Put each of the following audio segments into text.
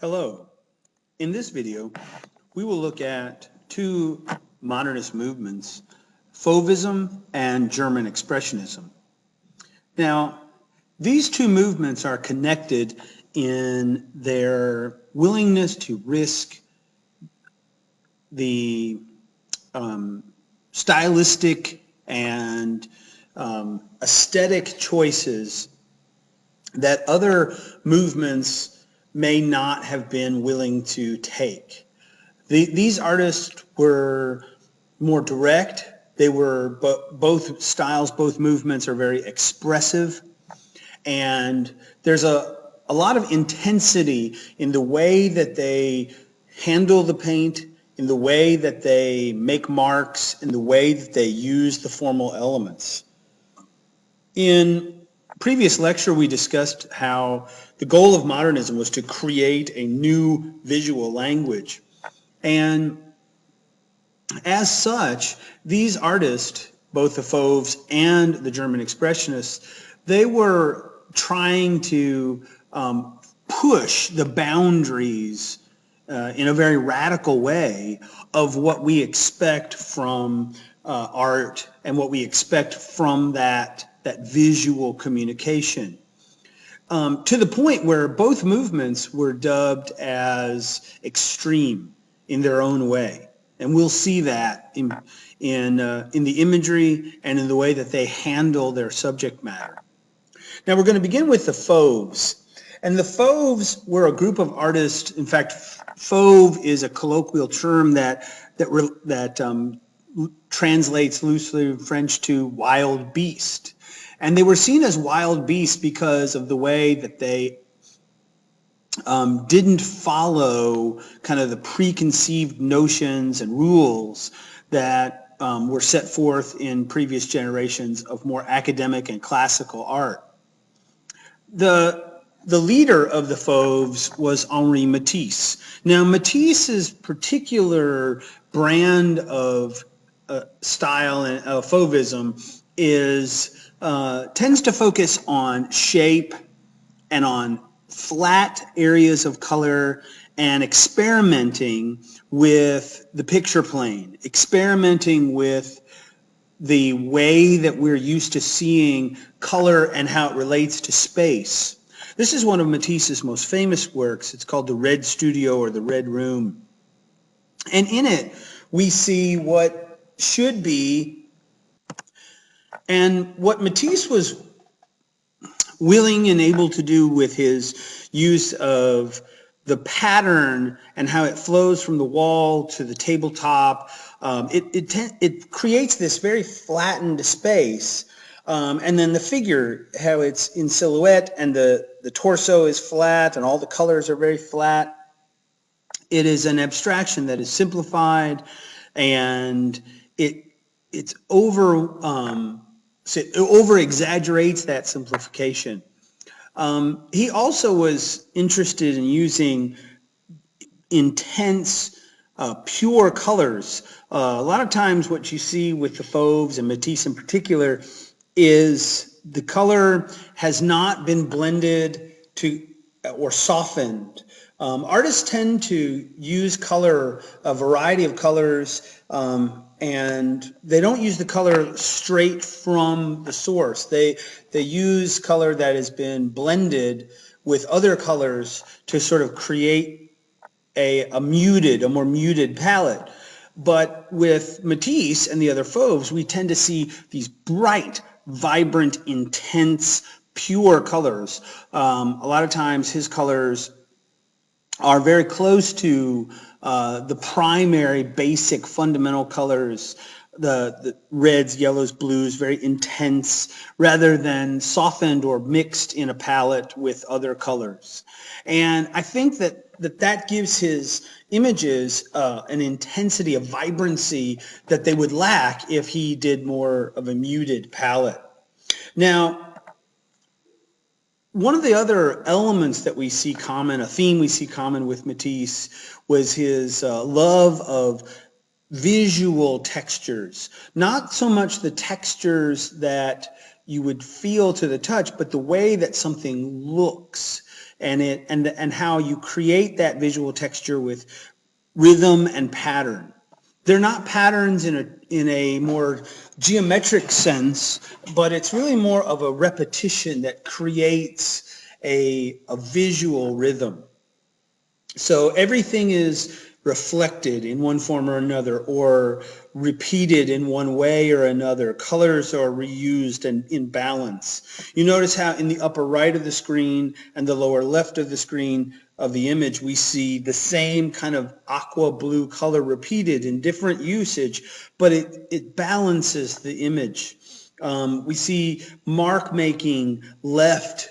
Hello. In this video, we will look at two modernist movements, Fauvism and German Expressionism. Now, these two movements are connected in their willingness to risk the stylistic and aesthetic choices that other movements may not have been willing to take. These artists were more direct. They were both styles, both movements are very expressive, and there's a lot of intensity in the way that they handle the paint, in the way that they make marks, in the way that they use the formal elements. In previous lecture, we discussed how the goal of modernism was to create a new visual language. And as such, these artists, both the Fauves and the German Expressionists, they were trying to push the boundaries in a very radical way of what we expect from art and what we expect from that visual communication. To the point where both movements were dubbed as extreme in their own way. And we'll see that in the imagery and in the way that they handle their subject matter. Now we're going to begin with the Fauves. And the Fauves were a group of artists. In fact, Fauve is a colloquial term that translates loosely in French to wild beast. And they were seen as wild beasts because of the way that they didn't follow kind of the preconceived notions and rules that were set forth in previous generations of more academic and classical art. The leader of the Fauves was Henri Matisse. Now, Matisse's particular brand of style and Fauvism tends to focus on shape and on flat areas of color and experimenting with the picture plane, experimenting with the way that we're used to seeing color and how it relates to space. This is one of Matisse's most famous works. It's called The Red Studio or The Red Room. And in it, we see what should be, and what Matisse was willing and able to do with his use of the pattern and how it flows from the wall to the tabletop. It creates this very flattened space. And then the figure, how it's in silhouette and the torso is flat and all the colors are very flat. It is an abstraction that is simplified, and it over exaggerates that simplification. He also was interested in using intense, pure colors. A lot of times what you see with the Fauves and Matisse in particular is the color has not been blended or softened. Artists tend to use color, a variety of colors, and they don't use the color straight from the source. They use color that has been blended with other colors to sort of create a more muted palette. But with Matisse and the other Fauves, we tend to see these bright, vibrant, intense, pure colors. A lot of times his colors are very close to the primary basic fundamental colors, the reds, yellows, blues, very intense, rather than softened or mixed in a palette with other colors. And I think that gives his images an intensity, a vibrancy that they would lack if he did more of a muted palette. Now, one of the other elements that we see common, a theme we see common with Matisse, was his love of visual textures. Not so much the textures that you would feel to the touch, but the way that something looks. and how you create that visual texture with rhythm and pattern. They're not patterns in a more geometric sense, but it's really more of a repetition that creates a visual rhythm. So everything is reflected in one form or another, or repeated in one way or another. Colors are reused and in balance. You notice how in the upper right of the screen and the lower left of the screen of the image, we see the same kind of aqua blue color repeated in different usage, but it balances the image. We see mark making left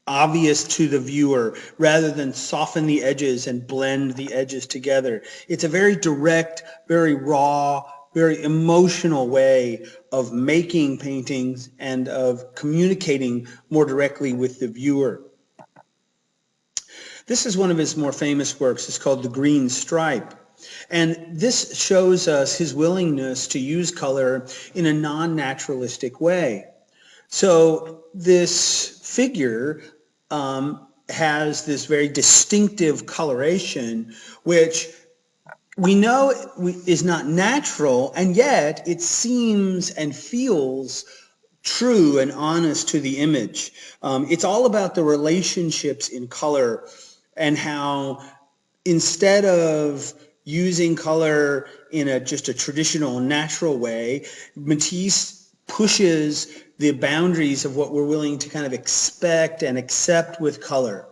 obvious to the viewer rather than soften the edges and blend the edges together. It's a very direct, very raw, very emotional way of making paintings and of communicating more directly with the viewer. This is one of his more famous works. It's called The Green Stripe. And this shows us his willingness to use color in a non-naturalistic way. So this figure has this very distinctive coloration, which we know is not natural, and yet it seems and feels true and honest to the image. It's all about the relationships in color and how instead of using color in just a traditional natural way, Matisse pushes the boundaries of what we're willing to kind of expect and accept with color.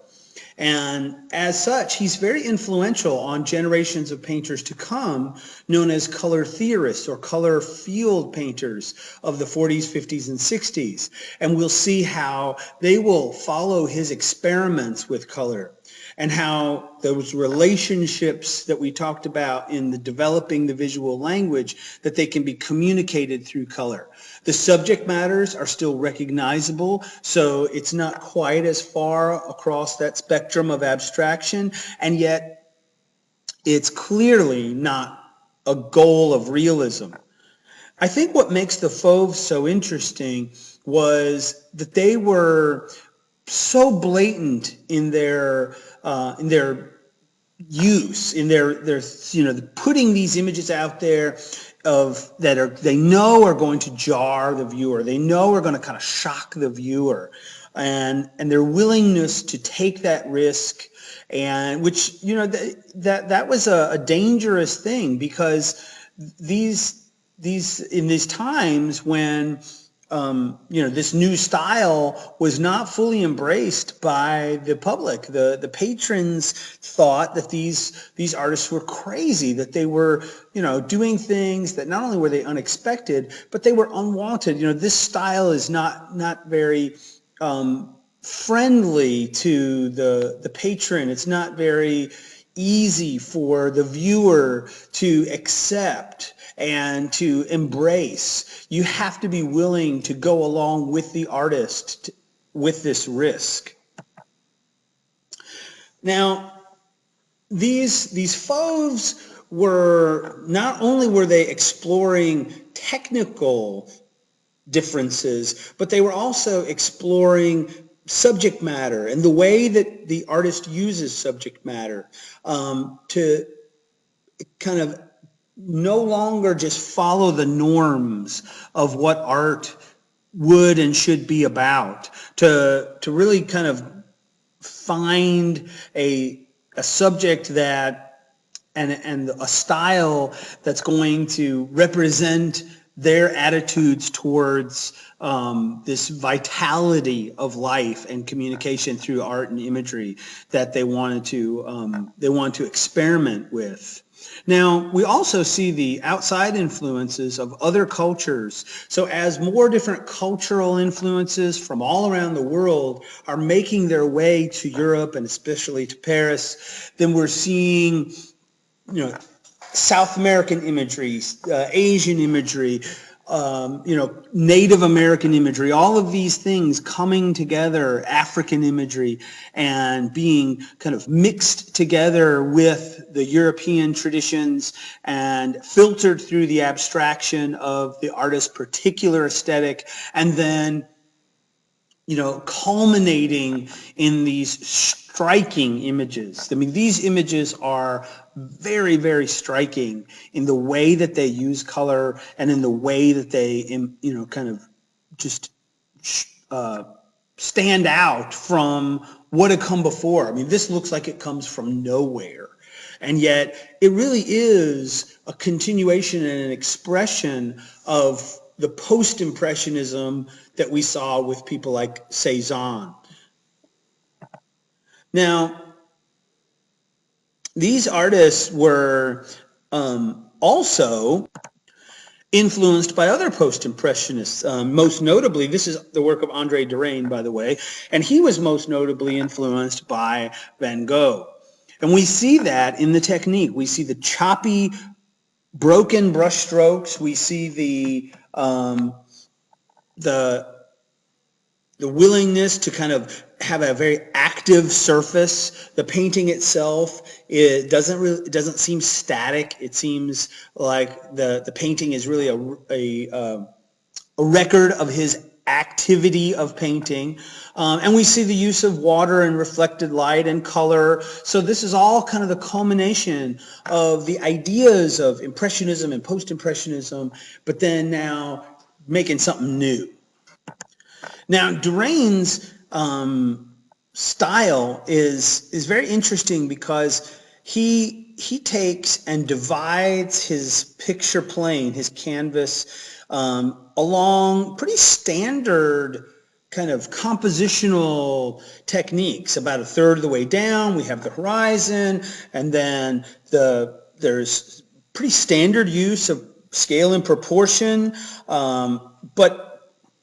And as such, he's very influential on generations of painters to come, known as color theorists or color field painters of the 40s, 50s, and 60s. And we'll see how they will follow his experiments with color and how those relationships that we talked about in the developing the visual language, that they can be communicated through color. The subject matters are still recognizable, so it's not quite as far across that spectrum of abstraction, and yet it's clearly not a goal of realism. I think what makes the Fauves so interesting was that they were so blatant in their use, in their putting these images out there they know are going to jar the viewer. They know are going to kind of shock the viewer, and their willingness to take that risk, and which that was a dangerous thing, because these in these times when this new style was not fully embraced by the public. The patrons thought that these artists were crazy, that they were, doing things that not only were they unexpected, but they were unwanted. This style is not very friendly to the patron. It's not very easy for the viewer to accept and to embrace. You have to be willing to go along with the artist with this risk. Now, these Fauves were, not only were they exploring technical differences, but they were also exploring subject matter and the way that the artist uses subject matter to kind of no longer just follow the norms of what art would and should be about, to really kind of find a subject that and a style that's going to represent their attitudes towards this vitality of life and communication through art and imagery that they wanted to experiment with. Now, we also see the outside influences of other cultures. So as more different cultural influences from all around the world are making their way to Europe and especially to Paris, then we're seeing, South American imagery, Asian imagery, Native American imagery, all of these things coming together, African imagery, and being kind of mixed together with the European traditions and filtered through the abstraction of the artist's particular aesthetic, and then culminating in these striking images. I mean, these images are very, very striking in the way that they use color and in the way that they, kind of just stand out from what had come before. I mean, this looks like it comes from nowhere. And yet it really is a continuation and an expression of the post-impressionism that we saw with people like Cezanne. Now, these artists were also influenced by other post-impressionists. Most notably, this is the work of André Derain, by the way, and he was most notably influenced by Van Gogh. And we see that in the technique. We see the choppy, broken brushstrokes. We see the willingness to kind of have a very active surface. The painting itself, it doesn't seem static. It seems like the painting is really a record of his activity of painting. And we see the use of water and reflected light and color. So this is all kind of the culmination of the ideas of Impressionism and Post-Impressionism, but then now making something new. Now, Derain's style is very interesting because he takes and divides his picture plane, his canvas, along pretty standard kind of compositional techniques. About a third of the way down, we have the horizon, and then there's pretty standard use of scale and proportion, but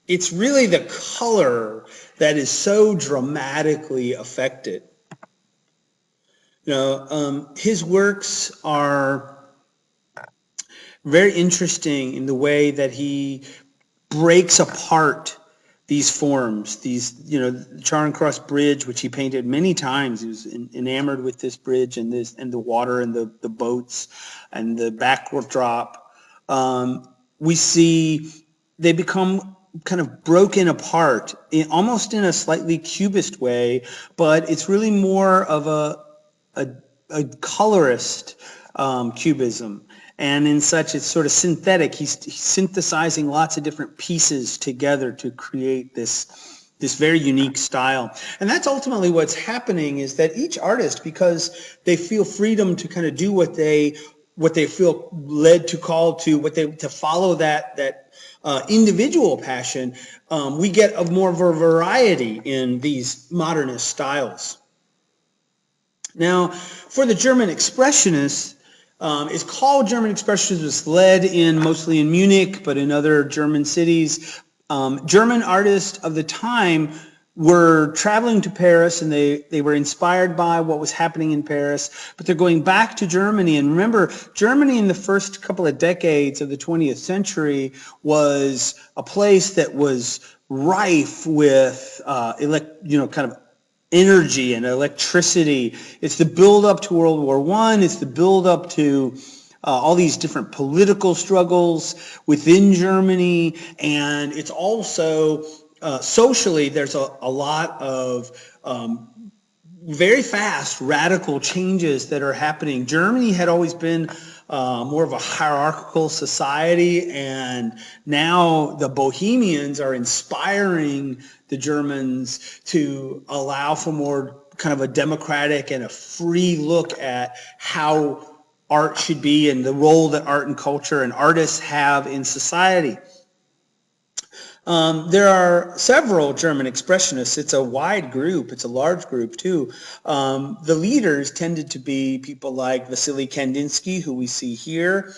it's really the color that is so dramatically affected. His works are very interesting in the way that he breaks apart these forms, the Charing Cross Bridge, which he painted many times. He was enamored with this bridge and the water and the boats and the backdrop. We see they become kind of broken apart, almost in a slightly cubist way, but it's really more of a colorist cubism. And in such, it's sort of synthetic. He's synthesizing lots of different pieces together to create this very unique style. And that's ultimately what's happening, is that each artist, because they feel freedom to kind of do what they feel led to call to follow that individual passion, we get more of a variety in these modernist styles. Now, for the German Expressionists, it's called German Expressionism. It's led mostly in Munich, but in other German cities. German artists of the time were traveling to Paris, and they were inspired by what was happening in Paris, but they're going back to Germany. And remember, Germany in the first couple of decades of the 20th century was a place that was rife with kind of energy and electricity. It's the build up to World War I. It's the build up to all these different political struggles within Germany, and it's also socially, there's a lot of very fast radical changes that are happening. Germany had always been more of a hierarchical society, and now the Bohemians are inspiring the Germans to allow for more kind of a democratic and a free look at how art should be and the role that art and culture and artists have in society. There are several German Expressionists. It's a wide group. It's a large group, too. The leaders tended to be people like Wassily Kandinsky, who we see here,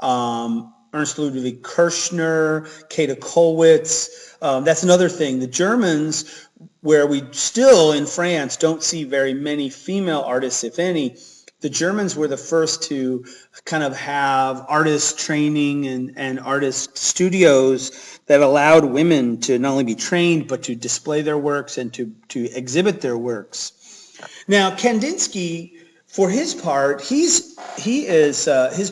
Ernst Ludwig Kirchner, Käthe Kollwitz. That's another thing. The Germans, where we still in France don't see very many female artists, if any, the Germans were the first to kind of have artist training and artist studios that allowed women to not only be trained, but to display their works and to exhibit their works. Now, Kandinsky, for his part, his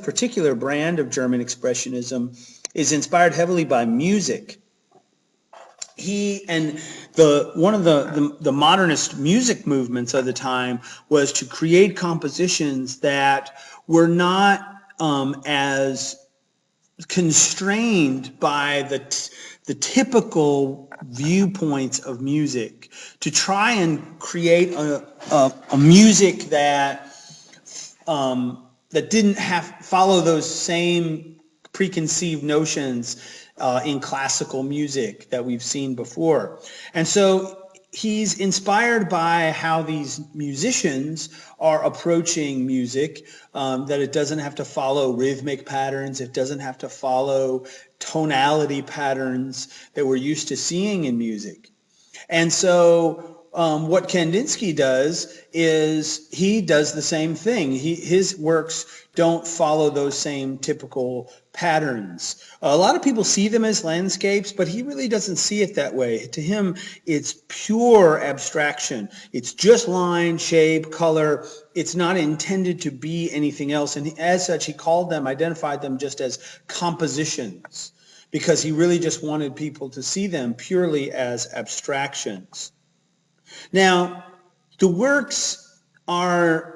particular brand of German Expressionism is inspired heavily by music. One of the modernist music movements of the time was to create compositions that were not as constrained by the typical viewpoints of music, to try and create a music that that didn't follow those same preconceived notions in classical music that we've seen before. And so he's inspired by how these musicians are approaching music, that it doesn't have to follow rhythmic patterns, it doesn't have to follow tonality patterns that we're used to seeing in music. And so what Kandinsky does is he does the same thing. His works don't follow those same typical patterns. A lot of people see them as landscapes, but he really doesn't see it that way. To him, it's pure abstraction. It's just line, shape, color. It's not intended to be anything else. And as such, he identified them just as compositions, because he really just wanted people to see them purely as abstractions. Now, the works are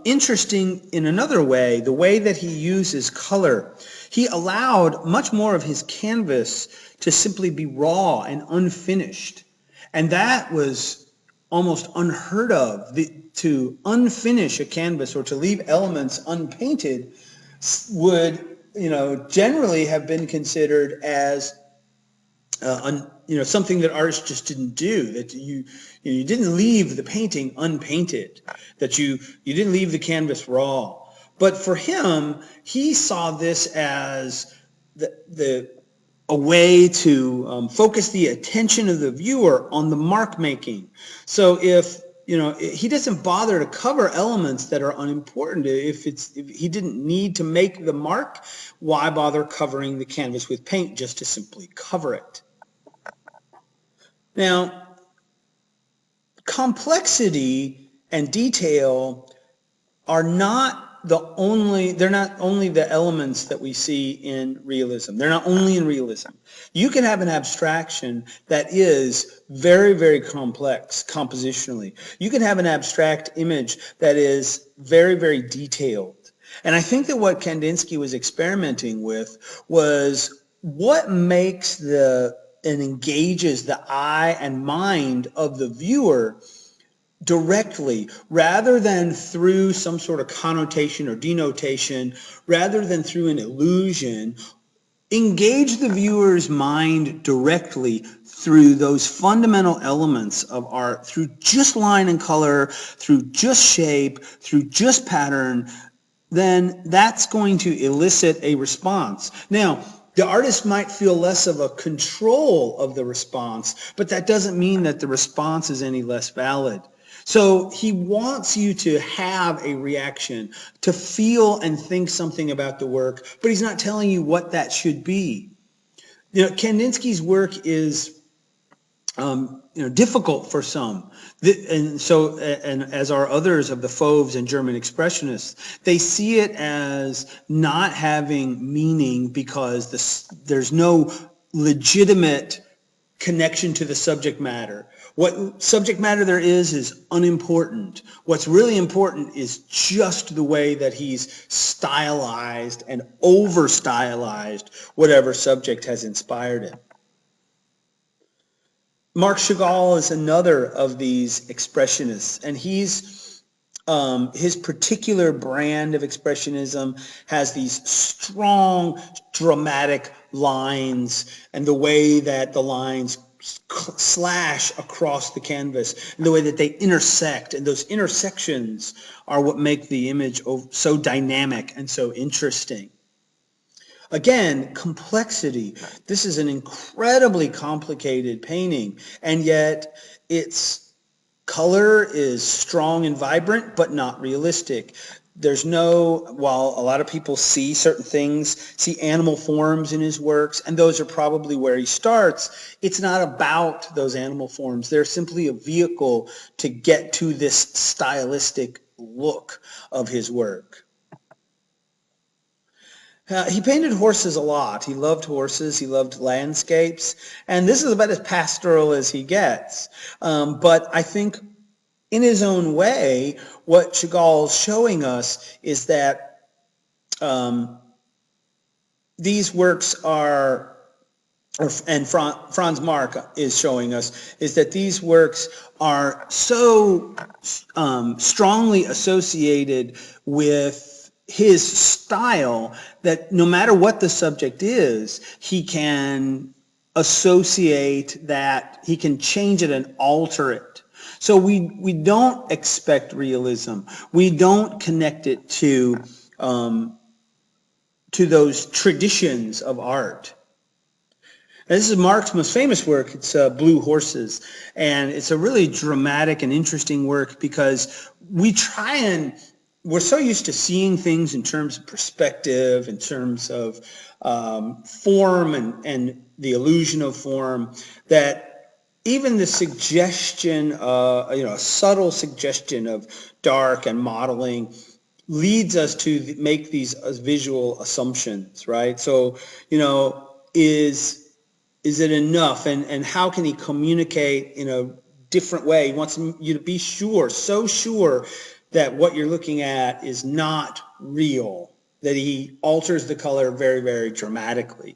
interesting in another way, the way that he uses color. He allowed much more of his canvas to simply be raw and unfinished. And that was almost unheard of. To unfinish a canvas or to leave elements unpainted would, generally have been considered as something that artists just didn't do. That you didn't leave the painting unpainted. That you didn't leave the canvas raw. But for him, he saw this as a way to focus the attention of the viewer on the mark making. So if he doesn't bother to cover elements that are unimportant. If he didn't need to make the mark, why bother covering the canvas with paint just to simply cover it? Now, complexity and detail are not they're not only the elements that we see in realism. They're not only in realism. You can have an abstraction that is very, very complex compositionally. You can have an abstract image that is very, very detailed. And I think that what Kandinsky was experimenting with was what makes and engages the eye and mind of the viewer directly, rather than through some sort of connotation or denotation, rather than through an illusion. Engage the viewer's mind directly through those fundamental elements of art, through just line and color, through just shape, through just pattern, then that's going to elicit a response. Now, the artist might feel less of a control of the response, but that doesn't mean that the response is any less valid. So he wants you to have a reaction, to feel and think something about the work, but he's not telling you what that should be. Kandinsky's work is difficult for some, and as are others of the Fauves and German Expressionists. They see it as not having meaning because there's no legitimate connection to the subject matter. What subject matter there is unimportant. What's really important is just the way that he's stylized and over-stylized whatever subject has inspired it. Marc Chagall is another of these expressionists, and his particular brand of expressionism has these strong, dramatic lines, and the way that the lines slash across the canvas, and the way that they intersect, and those intersections are what make the image so dynamic and so interesting. Again, complexity. This is an incredibly complicated painting, and yet its color is strong and vibrant, but not realistic. While a lot of people see certain things, see animal forms in his works, and those are probably where he starts, it's not about those animal forms. They're simply a vehicle to get to this stylistic look of his work. He painted horses a lot. He loved horses. He loved landscapes. And this is about as pastoral as he gets. But I think in his own way, what Chagall's showing us is that these works are, and Franz Marc is showing us, is that these works are so strongly associated with his style that no matter what the subject is, he can associate that, he can change it and alter it. So we don't expect realism. We don't connect it to those traditions of art. And this is Marc's most famous work. It's Blue Horses. And it's a really dramatic and interesting work because we're so used to seeing things in terms of perspective, in terms of form and the illusion of form, that even the suggestion, a subtle suggestion of dark and modeling leads us to make these visual assumptions, right? So, is it enough? And how can he communicate in a different way? He wants you to be sure, so sure that what you're looking at is not real, that he alters the color very, very dramatically.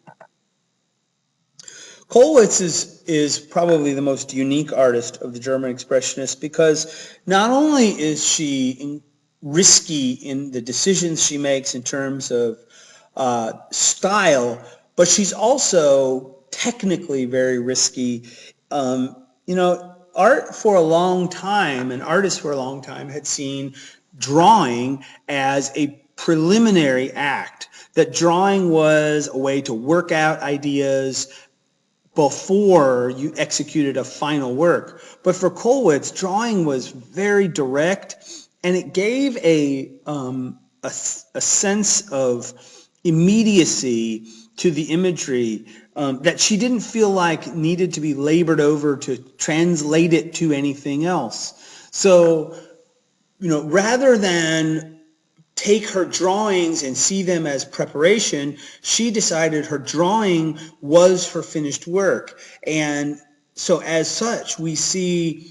Kollwitz is probably the most unique artist of the German Expressionists because not only is she risky in the decisions she makes in terms of style, but she's also technically very risky. Art for a long time, and artists for a long time had seen drawing as a preliminary act, that drawing was a way to work out ideas before you executed a final work. But for Kollwitz, drawing was very direct, and it gave a sense of immediacy to the imagery that she didn't feel like needed to be labored over to translate it to anything else. So, rather than take her drawings and see them as preparation, she decided her drawing was her finished work. And so as such, we see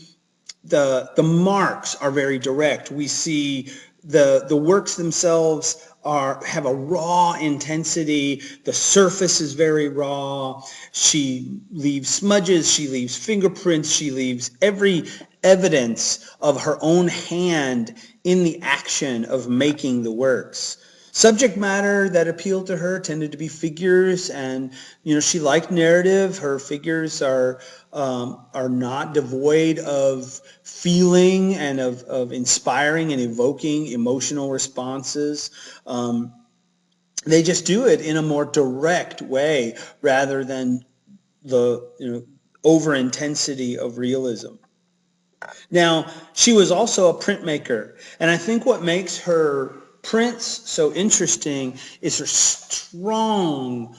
the marks are very direct. We see the works themselves have a raw intensity. The surface is very raw. She leaves smudges, she leaves fingerprints, she leaves every evidence of her own hand in the action of making the works. Subject matter that appealed to her tended to be figures, and she liked narrative. Her figures are not devoid of feeling and of inspiring and evoking emotional responses. They just do it in a more direct way rather than the over intensity of realism. Now, she was also a printmaker, and I think what makes her prints so interesting is her strong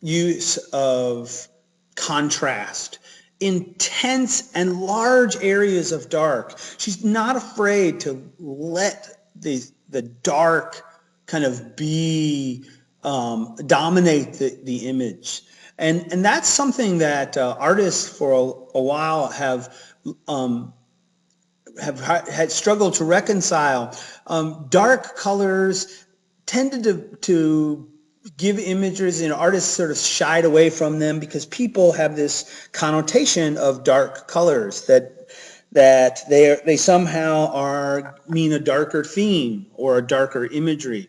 use of contrast, intense and large areas of dark. She's not afraid to let the dark kind of dominate the image. And that's something that artists for a while have had struggled to reconcile. Dark colors tended to give images, artists sort of shied away from them because people have this connotation of dark colors that they somehow mean a darker theme or a darker imagery.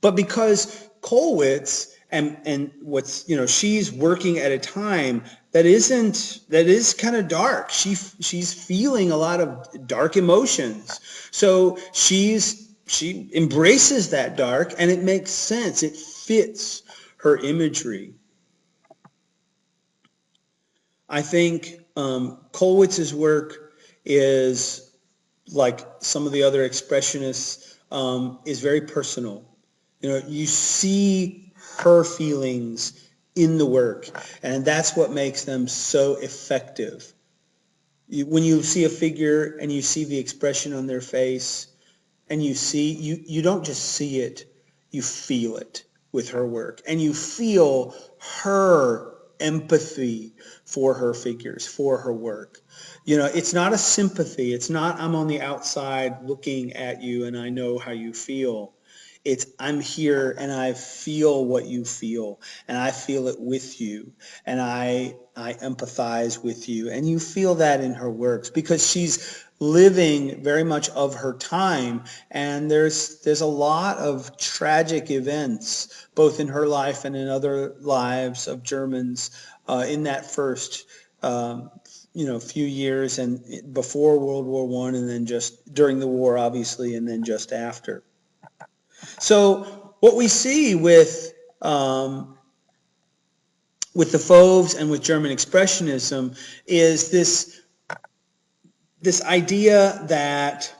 But because Kollwitz and what's she's working at a time that is kind of dark. She's feeling a lot of dark emotions. So she embraces that dark, and it makes sense. It fits her imagery. I think Kollwitz's work is, like some of the other expressionists, is very personal. You see her feelings in the work, and that's what makes them so effective. When you see a figure and you see the expression on their face, and you don't just see it, you feel it with her work, and you feel her empathy for her figures, for her work. You know, it's not a sympathy. It's not I'm on the outside looking at you and I know how you feel. It's I'm here and I feel what you feel, and I feel it with you, and I empathize with you, and you feel that in her works because she's living very much of her time, and there's a lot of tragic events both in her life and in other lives of Germans in that first few years and before World War I, and then just during the war, obviously, and then just after. So what we see with the Fauves and with German Expressionism is this idea that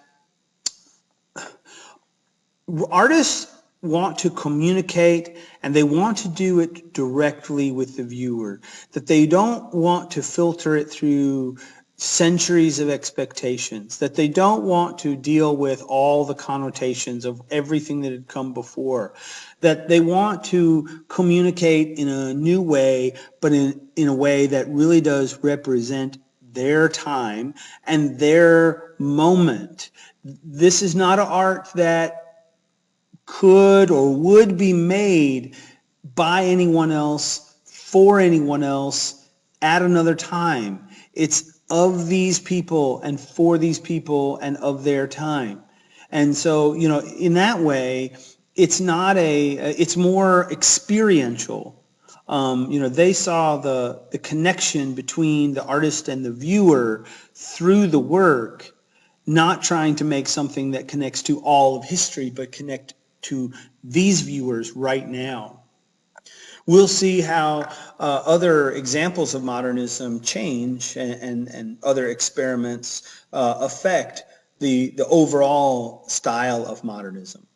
artists want to communicate, and they want to do it directly with the viewer, that they don't want to filter it through centuries of expectations, that they don't want to deal with all the connotations of everything that had come before, that they want to communicate in a new way, but in a way that really does represent their time and their moment. This is not an art that could or would be made by anyone else, for anyone else, at another time. It's of these people and for these people and of their time. And so, you know, in that way, it's not it's more experiential. They saw the connection between the artist and the viewer through the work, not trying to make something that connects to all of history, but connect to these viewers right now. We'll see how other examples of modernism change and other experiments affect the overall style of modernism.